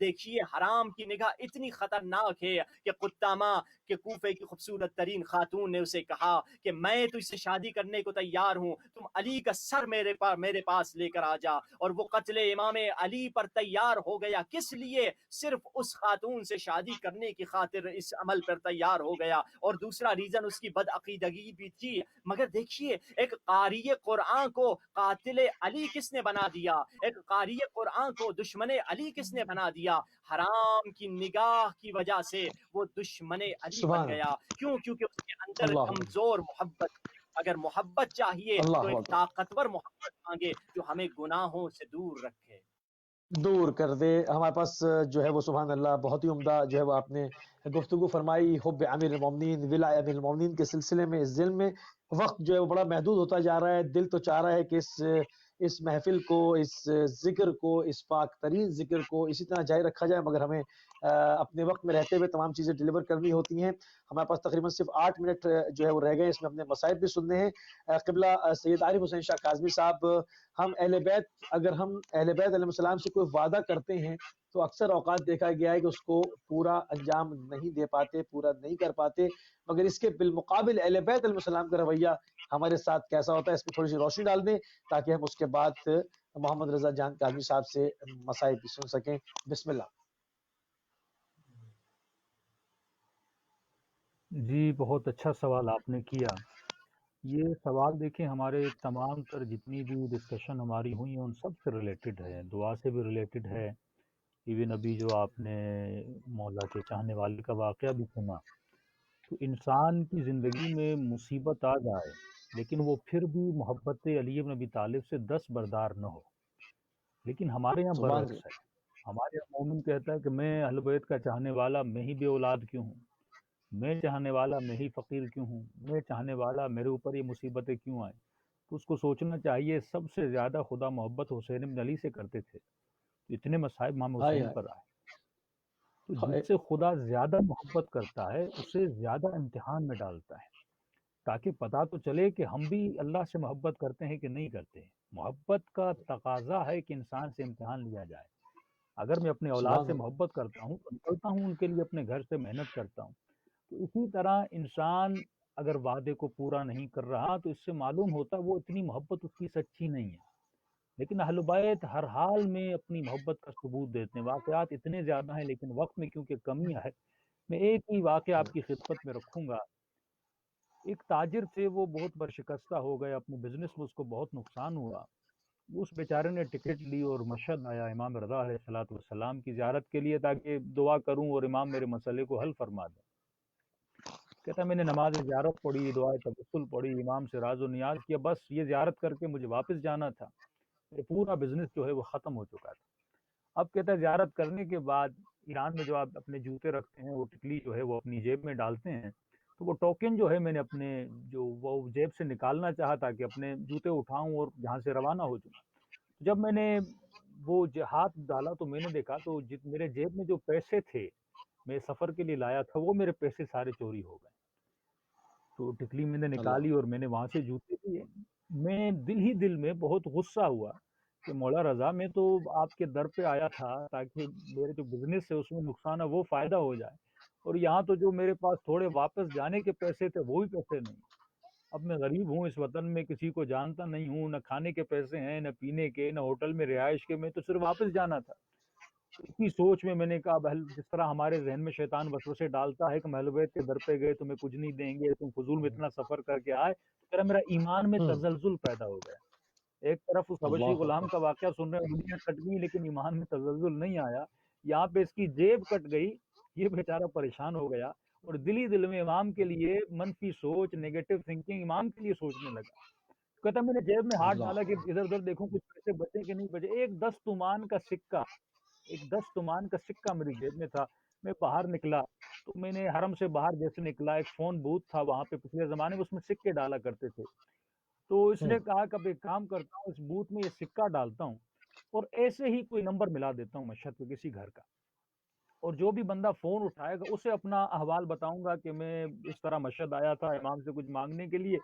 دیکھیے حرام کی نگاہ اتنی خطرناک ہے کہ قطامہ کہ کوفے کی خوبصورت ترین خاتون نے اسے کہا کہ میں تو اس سے شادی کرنے کو تیار ہوں، تم علی کا سر میرے پاس لے کر آ جا، اور وہ قتل امام علی پر تیار ہو گیا۔ کس لیے؟ صرف اس خاتون سے شادی کرنے کی خاطر اس عمل پر تیار ہو گیا، اور دوسرا ریزن اس کی بدعقیدگی بھی تھی۔ مگر دیکھیے ایک قاری قرآن کو قاتل علی کس نے بنا دیا، ایک قاری قرآن کو دشمن علی کس نے بنا دیا؟ حرام کی نگاہ کی وجہ سے وہ دشمن علی بن سبحان گیا۔ کیوں؟ کیونکہ اس کے اندر اللہ اکبر، کمزور محبت تھی۔ اگر محبت چاہیے تو اللہ ایک اکبر، طاقتور محبت مانگے جو ہمیں گناہوں سے دور رکھے۔ دور کر دے ہمارے پاس جو ہے وہ سبحان اللہ بہت ہی عمدہ جو ہے وہ آپ نے گفتگو فرمائی حب امیر المومنین ولا امیر المومنین کے سلسلے میں۔ اس ذیل میں وقت جو ہے وہ بڑا محدود ہوتا جا رہا ہے، دل تو چاہ رہا ہے کہ اس محفل کو، اس ذکر کو، اس پاک ترین ذکر کو اسی طرح جاری رکھا جائے، مگر ہمیں اپنے وقت میں رہتے ہوئے تمام چیزیں ڈیلیور کرنی ہوتی ہیں۔ ہمارے پاس تقریباً صرف 8 منٹ جو ہے وہ رہ گئے، اس میں اپنے مصائب بھی سننے ہیں۔ قبلہ سید عارف حسین شاہ کاظمی صاحب، ہم اہل بیت، اگر ہم اہل بیت علیہ السلام سے کوئی وعدہ کرتے ہیں تو اکثر اوقات دیکھا گیا ہے کہ اس کو پورا انجام نہیں دے پاتے، پورا نہیں کر پاتے، مگر اس کے بالمقابل اہل بیت علیہ السلام کا رویہ ہمارے ساتھ کیسا ہوتا ہے، اس پہ تھوڑی سی روشنی ڈال دیں تاکہ ہم اس کے بعد محمد رضا جان کاظمی صاحب سے مسائل بھی سن سکیں۔ بسم اللہ۔ جی بہت اچھا سوال آپ نے کیا۔ یہ سوال دیکھیں ہمارے تمام تر جتنی بھی ڈسکشن ہماری ہوئی ہیں ان سب سے ریلیٹڈ ہے، دعا سے بھی ریلیٹڈ ہے۔ ایون ابھی جو آپ نے مولا کے چاہنے والے کا واقعہ بھی سنا، تو انسان کی زندگی میں مصیبت آ جائے لیکن وہ پھر بھی محبت علی بن ابی طالب سے دستبردار نہ ہو۔ لیکن ہمارے یہاں سبحان برعکس ہے، ہمارے یہاں مومن کہتا ہے کہ میں اہل بیت کا چاہنے والا، میں ہی بے اولاد کیوں ہوں، میں چاہنے والا میں ہی فقیر کیوں ہوں، میں چاہنے والا میرے اوپر یہ مصیبتیں کیوں آئیں۔ تو اس کو سوچنا چاہیے سب سے زیادہ خدا محبت حسین بن علی سے کرتے تھے، اتنے مصائب امام ہائے حسین ہائے پر آئے۔ تو ہائے، جس سے خدا زیادہ محبت کرتا ہے اسے زیادہ امتحان میں ڈالتا ہے، تاکہ پتہ تو چلے کہ ہم بھی اللہ سے محبت کرتے ہیں کہ نہیں کرتے ہیں۔ محبت کا تقاضا ہے کہ انسان سے امتحان لیا جائے۔ اگر میں اپنے اولاد سبحان سے اللہ، محبت کرتا ہوں تو نکلتا ہوں ان کے لیے اپنے گھر سے محنت کرتا ہوں۔ تو اسی طرح انسان اگر وعدے کو پورا نہیں کر رہا تو اس سے معلوم ہوتا وہ اتنی محبت اس کی سچی نہیں ہے۔ لیکن اہل بیت ہر حال میں اپنی محبت کا ثبوت دیتے ہیں۔ واقعات اتنے زیادہ ہیں لیکن وقت میں کیونکہ کمی ہے، میں ایک ہی واقعہ آپ کی خدمت میں رکھوں گا۔ ایک تاجر تھے، وہ بہت برشکستہ ہو گئے، اپنے بزنس میں اس کو بہت نقصان ہوا۔ اس بیچارے نے ٹکٹ لی اور مشہد آیا امام رضا علیہ الصلوۃ والسلام کی زیارت کے لیے تاکہ دعا کروں اور امام میرے مسئلے کو حل فرما دیں۔ کہتا میں نے نماز زیارت پڑھی، دعائے توسل پڑھی، امام سے راز و نیاز کیا، بس یہ زیارت کر کے مجھے واپس جانا تھا، میرا پورا بزنس جو ہے وہ ختم ہو چکا تھا۔ اب کہتا ہے زیارت کرنے کے بعد ایران میں جو آپ اپنے جوتے رکھتے ہیں وہ ٹکلی جو ہے وہ اپنی جیب میں ڈالتے ہیں، تو وہ ٹوکن جو ہے میں نے اپنے جو وہ جیب سے نکالنا چاہا تاکہ اپنے جوتے اٹھاؤں اور جہاں سے روانہ ہو جاؤں۔ جب میں نے وہ ہاتھ ڈالا تو میں نے دیکھا تو میرے جیب میں جو پیسے تھے میں سفر کے لیے لایا تھا وہ میرے پیسے سارے چوری ہو گئے۔ تو ٹکلی میں نے اللہ، نکالی اور میں نے وہاں سے جوتے لیے۔ میں دل ہی دل میں بہت غصہ ہوا کہ مولا رضا میں تو آپ کے در پہ آیا تھا تاکہ میرے جو بزنس ہے اس میں نقصان ہے وہ فائدہ ہو جائے، اور یہاں تو جو میرے پاس تھوڑے واپس جانے کے پیسے تھے وہ بھی پیسے نہیں۔ اب میں غریب ہوں، اس وطن میں کسی کو جانتا نہیں ہوں، نہ کھانے کے پیسے ہیں، نہ پینے کے، نہ ہوٹل میں رہائش کے، میں تو صرف واپس جانا تھا۔ اسی سوچ میں نے کہا جس طرح ہمارے ذہن میں شیطان وسوسے ڈالتا ہے کہ اہل بیت کے در پہ گئے تمہیں کچھ نہیں دیں گے، تم فضول میں اتنا سفر کر کے آئے، تو میرا ایمان میں تزلزل پیدا ہو گیا۔ ایک طرف اس حبشی اللہ غلام اکبر، کا واقعہ سن رہے ہیں، دنیا کٹ گئی لیکن ایمان میں تزلزل نہیں آیا۔ یہاں پہ اس کی جیب کٹ گئی، یہ بیچارہ پریشان ہو گیا اور دل ہی دل میں امام کے لیے منفی سوچ، نیگیٹو تھنکنگ امام کے لیے سوچنے لگا۔ کہتا میں نے جیب میں ہاتھ ڈالا اللہ، کہ ادھر ادھر دیکھوں کچھ پیسے بچے کہ نہیں بچے، ایک 10 تومان کا سکہ، ایک 10 تومان کا سکہ میری جیب میں تھا۔ میں باہر نکلا تو میں نے حرم سے باہر جیسے نکلا، ایک فون بوتھ تھا وہاں پہ، پچھلے زمانے میں اس میں سکے ڈالا کرتے تھے، تو اس نے کہا کہ اب ایک کام کرتا ہوں، اس بوتھ میں یہ سکہ ڈالتا ہوں اور ایسے ہی کوئی نمبر ملا دیتا ہوں مشہد پہ کسی گھر کا، اور جو بھی بندہ فون اٹھائے گا اسے اپنا احوال بتاؤں گا کہ میں اس طرح مشہد آیا تھا امام سے کچھ مانگنے کے لیے،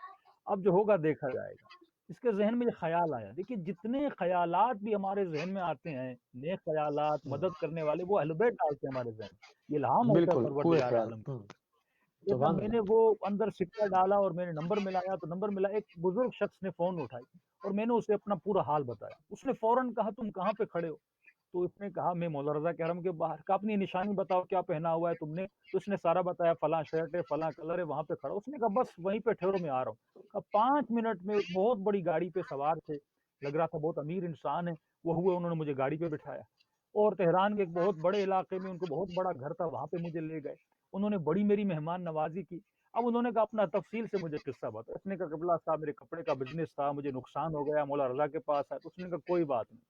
اب جو ہوگا دیکھا جائے گا۔ اس کے ذہن میں یہ خیال آیا. دیکھیے جتنے خیالات بھی ہمارے ذہن میں آتے ہیں، نیک خیالات، مدد کرنے والے، وہ اہل بیت ڈالتے ہیں ہمارے ذہن میں. یہ الہام ہوتا ہے بالکل کوئی پروردگار خیال. عالم. تو جب سبحان میں اللہ. نے وہ اندر سکہ ڈالا اور میں نے نمبر ملایا تو نمبر ملا، ایک بزرگ شخص نے فون اٹھائی اور میں نے اسے اپنا پورا حال بتایا. اس نے فوراً کہا تم کہاں پہ کھڑے ہو؟ تو اس نے کہا میں مولا رضا کے حرم کے باہر. کہا اپنی نشانی بتاؤ کیا پہنا ہوا ہے تم نے؟ تو اس نے سارا بتایا، فلاں شرٹ ہے، فلاں کلر ہے، وہاں پہ کھڑا. اس نے کہا بس وہیں پہ ٹھہرو میں آ رہا ہوں. کہا 5 منٹ میں ایک بہت بڑی گاڑی پہ سوار تھے، لگ رہا تھا بہت امیر انسان ہے وہ ہوئے. انہوں نے مجھے گاڑی پہ بٹھایا اور تہران کے ایک بہت بڑے علاقے میں ان کو بہت بڑا گھر تھا، وہاں پہ مجھے لے گئے. انہوں نے بڑی میری مہمان نوازی کی. اب انہوں نے کہا اپنا تفصیل سے مجھے قصہ بتا. اس نے کہا قبلہ صاحب میرے کپڑے کا بزنس تھا، مجھے نقصان ہو گیا، مولا رضا کے پاس ہے. تو اس نے کہا کوئی بات نہیں،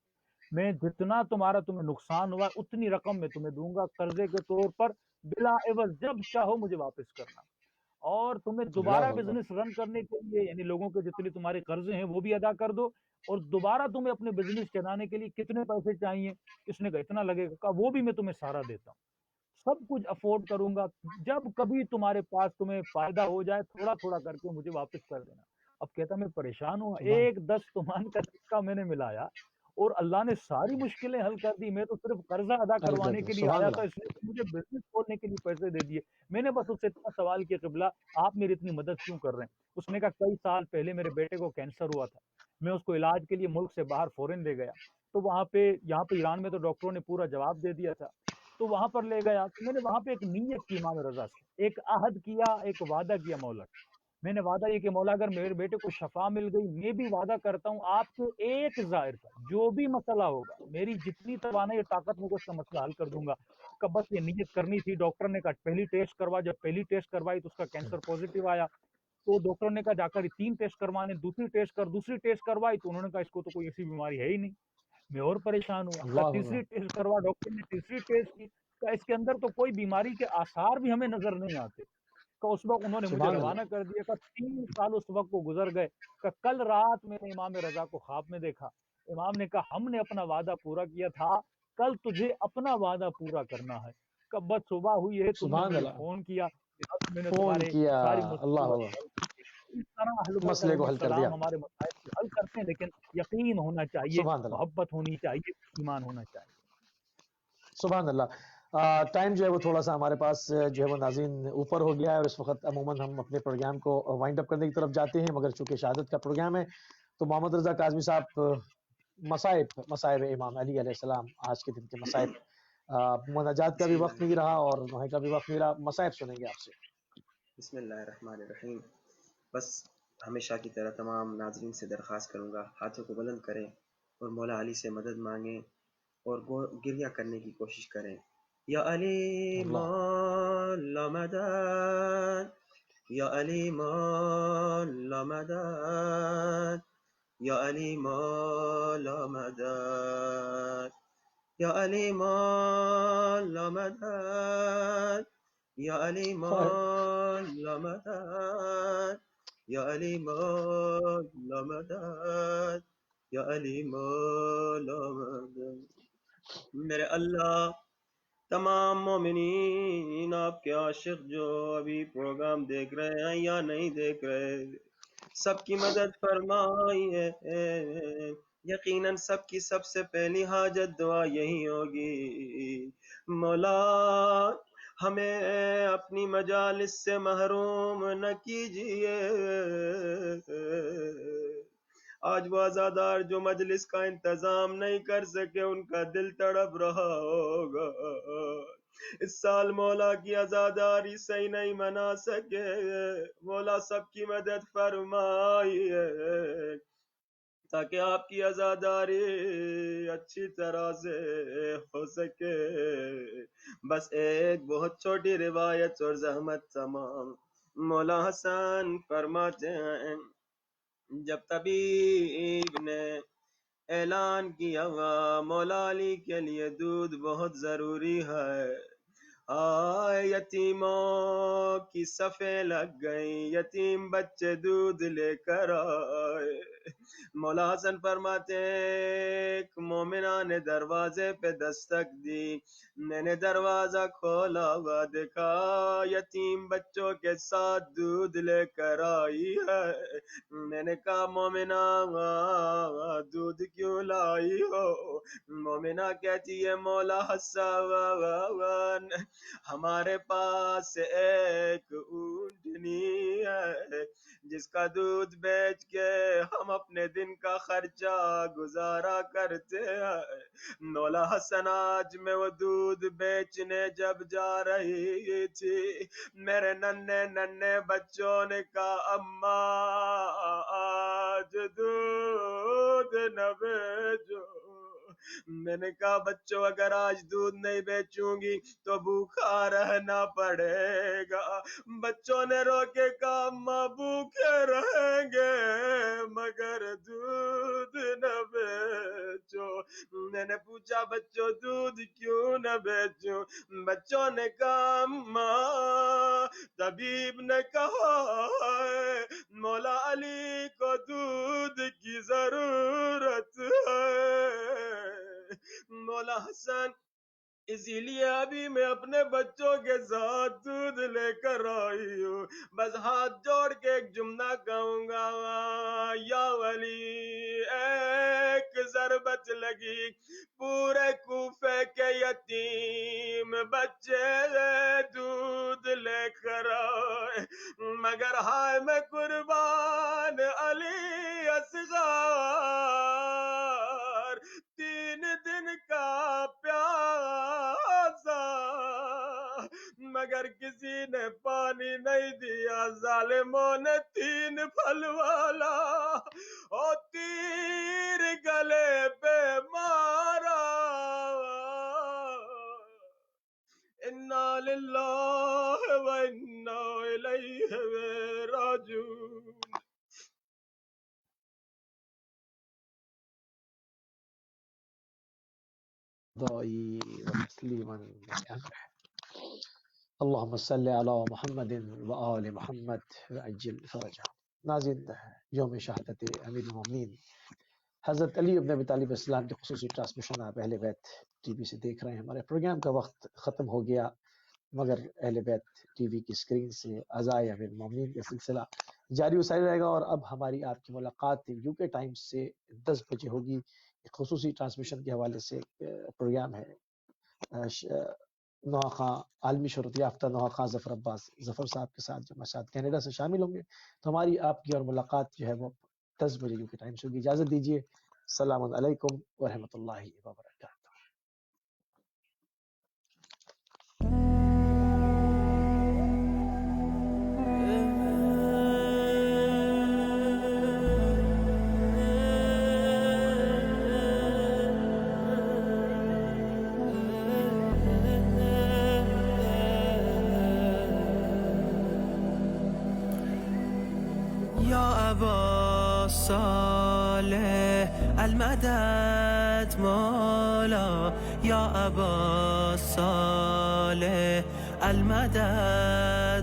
میں جتنا تمہارا تمہیں نقصان ہوا اتنی رقم میں تمہیں دوں گا قرضے کے طور پر بلا عوض، جب چاہو مجھے واپس کرنا. اور تمہیں دوبارہ اللہ اللہ. بزنس رن کرنے کے لیے یعنی لوگوں کے جتنے تمہارے قرضے ہیں وہ بھی ادا کر دو، اور دوبارہ تمہیں اپنے بزنس چلانے کے لیے کتنے پیسے چاہیے؟ اس نے کہا اتنا لگے گا. کہا وہ بھی میں تمہیں سارا دیتا ہوں، سب کچھ افورڈ کروں گا، جب کبھی تمہارے پاس تمہیں فائدہ ہو جائے تھوڑا تھوڑا کر کے مجھے واپس کر دینا. اب کہتا میں پریشان ہوں، سبحان. 10 تومان کا سکہ میں نے ملایا اور اللہ نے ساری مشکلیں حل کر دی. میں تو صرف قرضہ ادا کروانے کے لیے سبحان آیا اللہ. تھا، اس نے مجھے بزنس کھولنے کے لیے پیسے دے دیے. میں نے بس اس سے اتنا سوال کیا قبلہ آپ میری اتنی مدد کیوں کر رہے ہیں؟ اس نے کہا کئی سال پہلے میرے بیٹے کو کینسر ہوا تھا، میں اس کو علاج کے لیے ملک سے باہر فورن لے گیا. تو وہاں پہ یہاں پہ ایران میں تو ڈاکٹروں نے پورا جواب دے دیا تھا. تو وہاں پر لے گیا تو میں نے وہاں پہ ایک نیت کی امام رضا سے، ایک عہد کیا، ایک وعدہ کیا مولا. میں نے وعدہ یہ کہ مولا اگر میرے بیٹے کو شفا مل گئی، میں بھی وعدہ کرتا ہوں آپ کے ایک ظاہر کا جو بھی مسئلہ ہوگا، میری جتنی توانائی اور طاقت میں اس کا مسئلہ حل کر دوں گا. کا بس یہ نیت کرنی تھی. ڈاکٹر نے کہا پہلی ٹیسٹ کروا. جب پہلی ٹیسٹ کروائی تو اس کا کینسر پازیٹیو آیا. تو ڈاکٹر نے کہا جا کر 3 ٹیسٹ کروانے. دوسری ٹیسٹ کروائی تو انہوں نے کہا اس کو تو کوئی ایسی بیماری ہے ہی نہیں. میں اور پریشان ہوا. کہا اللہ اللہ. تیسری ٹیسٹ کروا. ڈاکٹر نے تیسری ٹیسٹ کی. کہا اس کے اندر تو کوئی بیماری کے آثار بھی ہمیں نظر نہیں آتے. کہ اس وقت انہوں نے مجھے سبحان روانہ اللہ. کر دیا. کہ 3 سال اس وقت کو گزر گئے. کہ کل رات میں نے امام رضا کو خواب میں دیکھا. امام نے کہا ہم نے اپنا وعدہ پورا کیا تھا، کل تجھے اپنا وعدہ پورا کرنا ہے. کہ بس صبح ہوئی ہے، تم نے سبحان مجھے اللہ. فون کیا، میں نے فون تمہارے کیا. ساری اللہ مصیبت اللہ. حل کر دی. اس طرح اہل بیت مسئلے علیہم کو حل کر دیا. السلام ہمارے مسائل کو حل کرتے ہیں، لیکن یقین ہونا چاہیے، سبحان اللہ. محبت ہونی چاہیے، ایمان ہونا چاہیے. سبحان اللہ. ٹائم جو ہے وہ تھوڑا سا ہمارے پاس جو ہے وہ ناظرین اوپر ہو گیا ہے، اور اس وقت عموماً ہم اپنے پروگرام کو وائنڈ اپ کرنے کی طرف جاتے ہیں، مگر چونکہ شہادت کا پروگرام ہے تو محمد رضا کاظمی صاحب مصائب امام علی علیہ السلام، آج کے دن کے مصائب، مناجات کا بسم بھی اللہ وقت نہیں رہا اور نوحے کا بھی وقت نہیں رہا، مصائب سنیں گے آپ سے. بسم اللہ الرحمن الرحیم. بس ہمیشہ کی طرح تمام ناظرین سے درخواست کروں گا ہاتھوں کو بلند کریں اور مولا علی سے مدد مانگیں اور گریہ کرنے کی کوشش کریں. یا علی اللہ. مولا مدد، یا علی مولا مدد، یا علی مولا مدد، یا علی مولا مدد، یا علی مولا مدد، یا علی مولا مدد، یا علی مولا مدد. میرے اللہ، تمام مومنین آپ کے عاشق جو ابھی پروگرام دیکھ رہے ہیں یا نہیں دیکھ رہے، سب کی مدد فرمائیے. یقیناً سب کی سب سے پہلی حاجت دعا یہی ہوگی، مولا ہمیں اپنی مجالس سے محروم نہ کیجیے. آج وہ عزادار جو مجلس کا انتظام نہیں کر سکے، ان کا دل تڑپ رہا ہوگا. اس سال مولا کی عزاداری صحیح نہیں منا سکے، مولا سب کی مدد فرمائیے تاکہ آپ کی عزاداری اچھی طرح سے ہو سکے. بس ایک بہت چھوٹی روایت اور زحمت تمام. مولا حسن فرماتے ہیں جب طبیب نے اعلان کیا مولا علی کے لیے دودھ بہت ضروری ہے، آئے یتیموں کی صفیں لگ گئیں، یتیم بچے دودھ لے کر آئے. مولا حسن فرماتے ہیں ایک مومنہ نے دروازے پہ دستک دی، میں نے دروازہ کھولا ہوا دیکھا یتیم بچوں کے ساتھ دودھ لے کر آئی ہے۔ میں نے کہا مومنہ دودھ کیوں لائی ہو؟ مومنہ کہتی ہے مولا حسن ہمارے پاس ایک اونٹنی ہے جس کا دودھ بیچ کے ہم اپنے دن کا خرچہ گزارا کرتے ہیں۔ مولا حسن آج میں وہ دودھ بیچنے جب جا رہی تھی، میرے ننھے بچوں نے کہا اماں آج دودھ نہ بیچو۔ میں نے کہا بچوں اگر آج دودھ نہیں بیچوں گی تو بھوکا رہنا پڑے گا۔ بچوں نے رو کے کہا اماں بھوکے رہیں گے مگر دودھ نہ بیچو۔ میں نے پوچھا بچوں دودھ کیوں نہ بیچوں؟ بچوں نے کہا اماں طبیب نے کہا ہے مولا علی کو دودھ کی ضرورت ہے۔ مولا حسن اسی لیے ابھی میں اپنے بچوں کے ساتھ دودھ لے کر آئی ہوں، بس ہاتھ جوڑ کے ایک جملہ کہوں گا یا ولی ایک ضربت لگی پورے کوفے کے یتیم بچے دودھ لے کر آئے، مگر ہائے میں قربان علی اصغر 3 دن کا پیاسا مگر کسی نے پانی نہیں دیا، ظالموں نے 3 پھل والا اور تیر گلے پہ مارا۔ انا للہ و انا الیہ راجعون۔ وتسليما بأمره اللهم صل على محمد وآل محمد وعجل فرجهم۔ ناظرین، یوم شہادت امیر المومنین حضرت علی ابن ابی طالب السلام کی خصوصی ٹرانسمیشن آپ اہل بیت ٹی وی سے دیکھ رہے ہیں۔ ہمارے پروگرام کا وقت ختم ہو گیا، مگر اہل بیت ٹی وی کی اسکرین سے عزائے امیر المومنین کا سلسلہ جاری و ساری رہے گا، اور اب ہماری آپ کی ملاقات یو کے ٹائم سے 10 بجے ہوگی۔ ایک خصوصی ٹرانسمیشن کے حوالے سے پروگرام ہے، نوحہ خاں عالمی شہرت یافتہ نوحہ خاں ظفر عباس ظفر صاحب کے ساتھ جب ہمارے ساتھ کینیڈا سے شامل ہوں گے تو ہماری آپ کی اور ملاقات جو ہے وہ 10 بجے یو کے ٹائم سے ہوگی۔ اجازت دیجیے، السلام علیکم ورحمۃ اللہ وبرکاتہ۔ صالح المدد مولا یا ابا صالح المدد